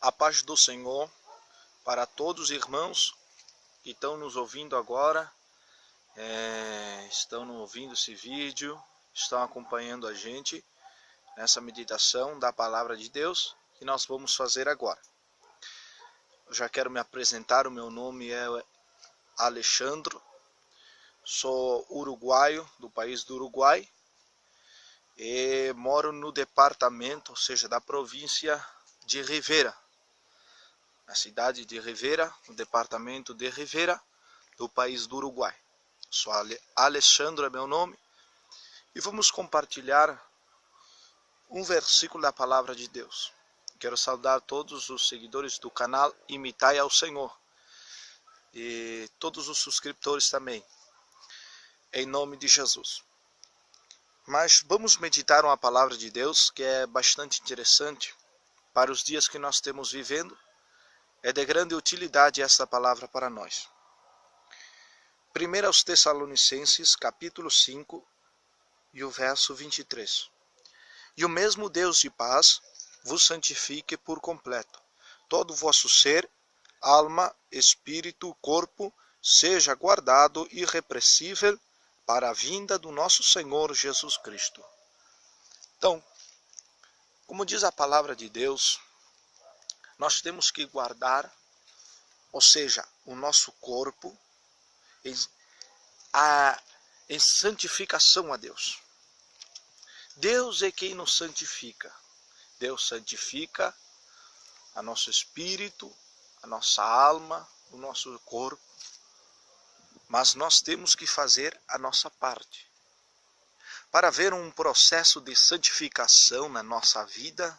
A paz do Senhor para todos os irmãos que estão nos ouvindo agora, estão ouvindo esse vídeo, estão acompanhando a gente nessa meditação da palavra de Deus que nós vamos fazer agora. Eu já quero me apresentar, o meu nome é Alexandre, sou uruguaio, do país do Uruguai, e moro no departamento, ou seja, da província de Rivera, na cidade de Rivera, no departamento de Rivera, do país do Uruguai. Sou Alexandre, é meu nome, e vamos compartilhar um versículo da palavra de Deus. Quero saudar todos os seguidores do canal Imitai ao Senhor, e todos os subscritores também, em nome de Jesus. Mas vamos meditar uma palavra de Deus que é bastante interessante para os dias que nós estamos vivendo. É de grande utilidade esta palavra para nós. 1 aos Tessalonicenses, capítulo 5, e o verso 23. E o mesmo Deus de paz vos santifique por completo. Todo o vosso ser, alma, espírito, corpo, seja guardado irrepreensível para a vinda do nosso Senhor Jesus Cristo. Então, como diz a palavra de Deus, nós temos que guardar, ou seja, o nosso corpo em santificação a Deus. Deus é quem nos santifica. Deus santifica a nosso espírito, a nossa alma, o nosso corpo. Mas nós temos que fazer a nossa parte. Para haver um processo de santificação na nossa vida,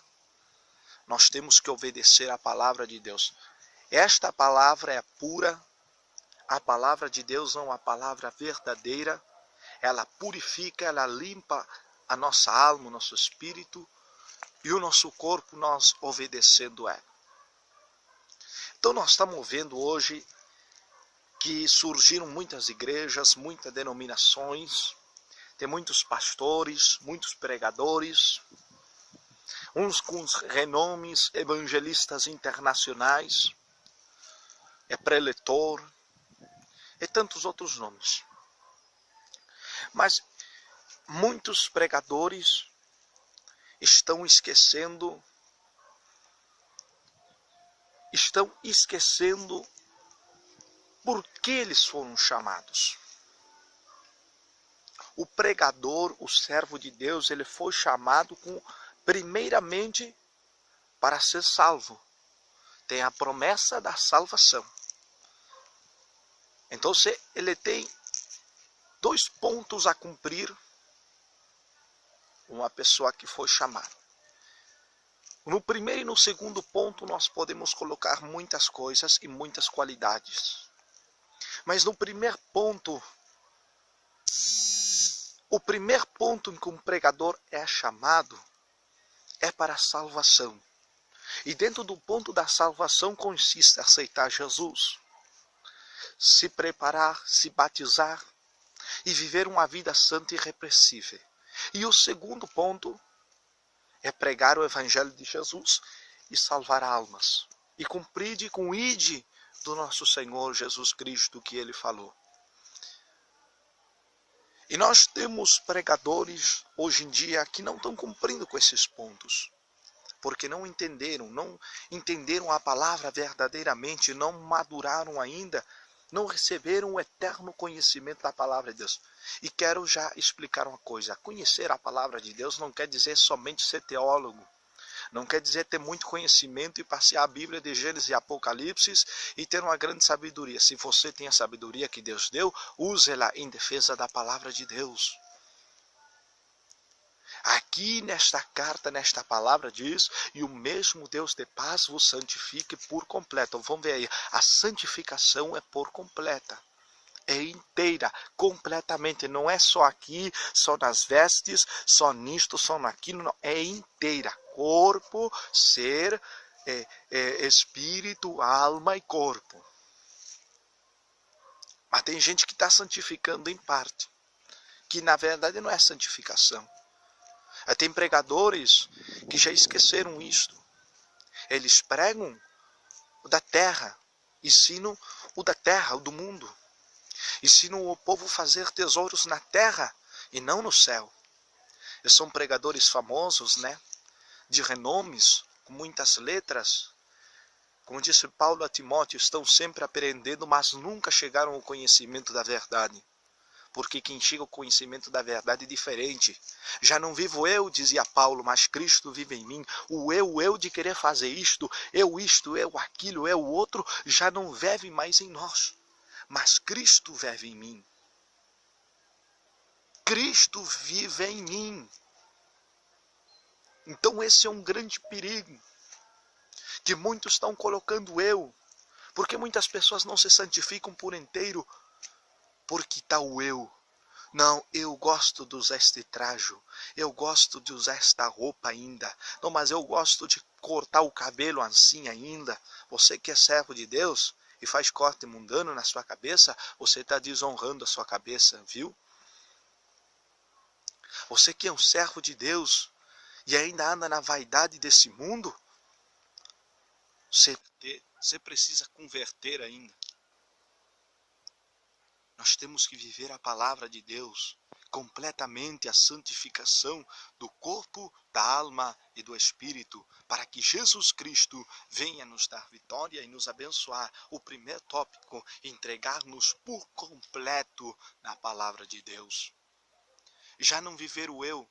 nós temos que obedecer à palavra de Deus. Esta palavra é pura, a palavra de Deus é uma palavra verdadeira, ela purifica, ela limpa a nossa alma, o nosso espírito e o nosso corpo, nós obedecendo ela. Então nós estamos vendo hoje que surgiram muitas igrejas, muitas denominações, tem muitos pastores, muitos pregadores, uns com renomes, evangelistas internacionais, preletor, e tantos outros nomes. Mas muitos pregadores estão esquecendo por que eles foram chamados. O pregador, o servo de Deus, ele foi chamado primeiramente para ser salvo. Tem a promessa da salvação. Então ele tem 2 pontos a cumprir, uma pessoa que foi chamada. No primeiro e no segundo ponto nós podemos colocar muitas coisas e muitas qualidades. Mas no primeiro ponto, o primeiro ponto em que um pregador é chamado é para a salvação. E dentro do ponto da salvação consiste em aceitar Jesus, se preparar, se batizar e viver uma vida santa e irrepreensível. E o segundo ponto é pregar o evangelho de Jesus e salvar almas. E cumprir com o ide do nosso Senhor Jesus Cristo que ele falou. E nós temos pregadores hoje em dia que não estão cumprindo com esses pontos. Porque não entenderam a palavra verdadeiramente, não maduraram ainda, não receberam o eterno conhecimento da palavra de Deus. E quero já explicar uma coisa. Conhecer a palavra de Deus não quer dizer somente ser teólogo. Não quer dizer ter muito conhecimento e passear a Bíblia de Gênesis e Apocalipse e ter uma grande sabedoria. Se você tem a sabedoria que Deus deu, use-la em defesa da palavra de Deus. Aqui nesta carta, nesta palavra diz, e o mesmo Deus de paz vos santifique por completo. Vamos ver aí, a santificação é por completa. É inteira, completamente. Não é só aqui, só nas vestes, só nisto, só naquilo. Não. É inteira. Corpo, ser, espírito, alma e corpo. Mas tem gente que está santificando em parte. Que na verdade não é santificação. Tem pregadores que já esqueceram isto. Eles pregam o da terra, ensinam o da terra, o do mundo. Ensinam o povo a fazer tesouros na terra e não no céu. E são pregadores famosos, né? De renomes, com muitas letras. Como disse Paulo a Timóteo, estão sempre aprendendo, mas nunca chegaram ao conhecimento da verdade. Porque quem chega ao conhecimento da verdade é diferente. Já não vivo eu, dizia Paulo, mas Cristo vive em mim. O eu de querer fazer isto, eu aquilo, eu outro, já não vive mais em nós. Mas Cristo vive em mim. Cristo vive em mim. Então esse é um grande perigo que muitos estão colocando eu. Porque muitas pessoas não se santificam por inteiro porque está o eu. Não, eu gosto de usar este trajo, eu gosto de usar esta roupa ainda. Não, mas eu gosto de cortar o cabelo assim ainda. Você que é servo de Deus e faz corte mundano na sua cabeça, você está desonrando a sua cabeça, viu? Você que é um servo de Deus e ainda anda na vaidade desse mundo, você precisa converter ainda. Nós temos que viver a palavra de Deus, completamente a santificação do corpo, da alma e do espírito, para que Jesus Cristo venha nos dar vitória e nos abençoar. O primeiro tópico, entregar-nos por completo na palavra de Deus. Já não viver o eu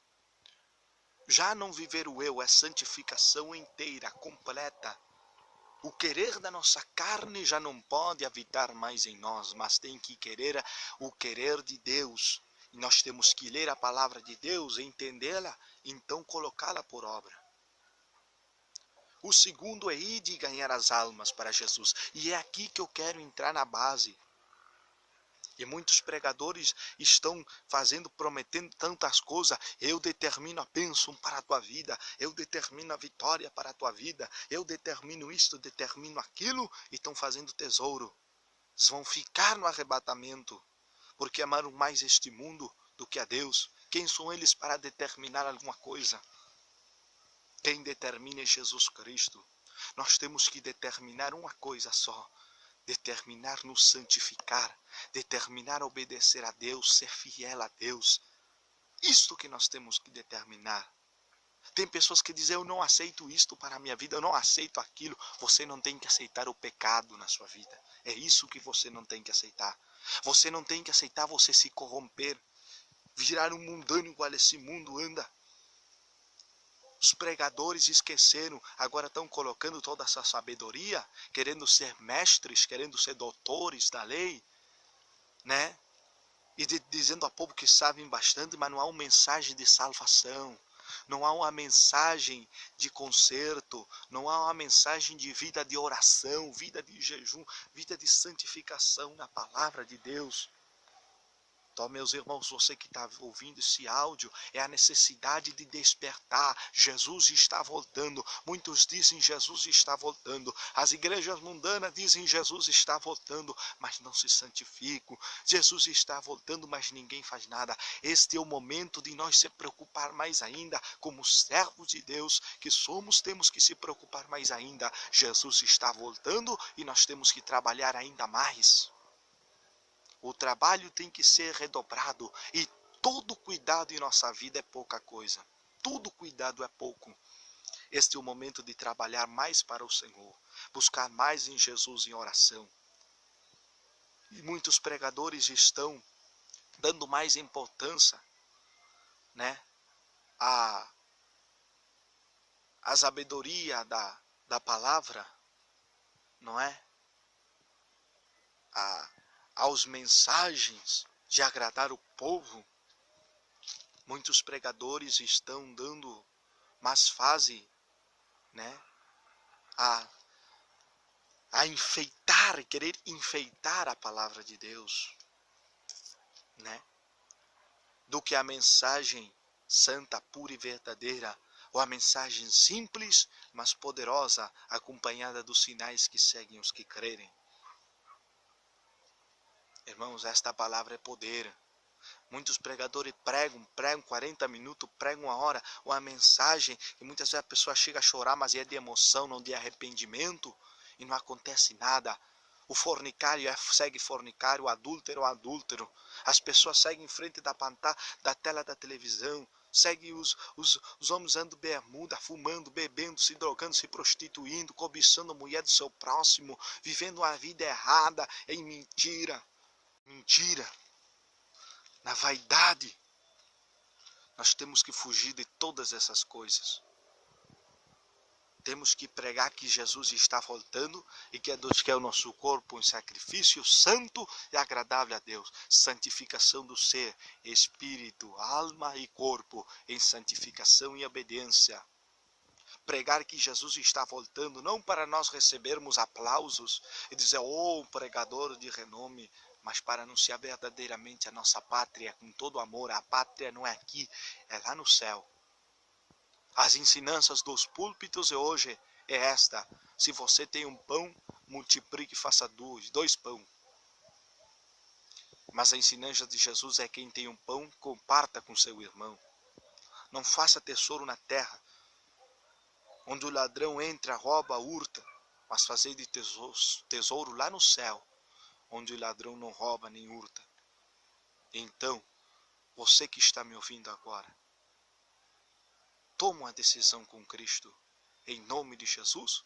é santificação inteira, completa. O querer da nossa carne já não pode habitar mais em nós, mas tem que querer o querer de Deus. E nós temos que ler a palavra de Deus, entendê-la, então colocá-la por obra. O segundo é ir de ganhar as almas para Jesus. E é aqui que eu quero entrar na base. E muitos pregadores estão prometendo tantas coisas. Eu determino a bênção para a tua vida. Eu determino a vitória para a tua vida. Eu determino isto, determino aquilo. E estão fazendo tesouro. Eles vão ficar no arrebatamento. Porque amaram mais este mundo do que a Deus. Quem são eles para determinar alguma coisa? Quem determina é Jesus Cristo. Nós temos que determinar uma coisa só. Determinar nos santificar, determinar obedecer a Deus, ser fiel a Deus. Isto que nós temos que determinar. Tem pessoas que dizem, eu não aceito isto para a minha vida, eu não aceito aquilo. Você não tem que aceitar o pecado na sua vida. É isso que você não tem que aceitar. Você não tem que aceitar você se corromper, virar um mundano igual esse mundo anda. Os pregadores esqueceram, agora estão colocando toda essa sabedoria, querendo ser mestres, querendo ser doutores da lei, né? E dizendo ao povo que sabem bastante, mas não há uma mensagem de salvação, não há uma mensagem de conserto, não há uma mensagem de vida de oração, vida de jejum, vida de santificação na palavra de Deus. Então, meus irmãos, você que está ouvindo esse áudio, é a necessidade de despertar. Jesus está voltando. Muitos dizem Jesus está voltando. As igrejas mundanas dizem Jesus está voltando, mas não se santificam. Jesus está voltando, mas ninguém faz nada. Este é o momento de nós se preocupar mais ainda. Como servos de Deus que somos, temos que se preocupar mais ainda. Jesus está voltando e nós temos que trabalhar ainda mais. O trabalho tem que ser redobrado e todo cuidado em nossa vida é pouca coisa. Todo cuidado é pouco. Este é o momento de trabalhar mais para o Senhor, buscar mais em Jesus em oração. E muitos pregadores estão dando mais importância, né, à sabedoria da palavra, não é? Aos mensagens de agradar o povo. Muitos pregadores estão dando mais fase, né, a enfeitar, querer enfeitar a palavra de Deus, né, do que a mensagem santa, pura e verdadeira, ou a mensagem simples, mas poderosa, acompanhada dos sinais que seguem os que crerem. Irmãos, esta palavra é poder. Muitos pregadores pregam 40 minutos, pregam uma hora, uma mensagem, e muitas vezes a pessoa chega a chorar, mas é de emoção, não de arrependimento, e não acontece nada. O fornicário segue fornicário, o adúltero é adúltero. As pessoas seguem em frente da tela da televisão, seguem os homens andando bermuda, fumando, bebendo, se drogando, se prostituindo, cobiçando a mulher do seu próximo, vivendo uma vida errada, em mentira. Mentira. Na vaidade. Nós temos que fugir de todas essas coisas. Temos que pregar que Jesus está voltando e que Deus quer o nosso corpo em sacrifício santo e agradável a Deus. Santificação do ser, espírito, alma e corpo em santificação e obediência. Pregar que Jesus está voltando não para nós recebermos aplausos e dizer, oh, pregador de renome, mas para anunciar verdadeiramente a nossa pátria com todo amor. A pátria não é aqui, é lá no céu. As ensinanças dos púlpitos de hoje é esta: se você tem um pão, multiplique e faça dois pão. Mas a ensinança de Jesus é: quem tem um pão, comparta com seu irmão. Não faça tesouro na terra, onde o ladrão entra, rouba, hurta, mas fazei de tesouro lá no céu, onde o ladrão não rouba nem hurta. Então, você que está me ouvindo agora, toma uma decisão com Cristo, em nome de Jesus,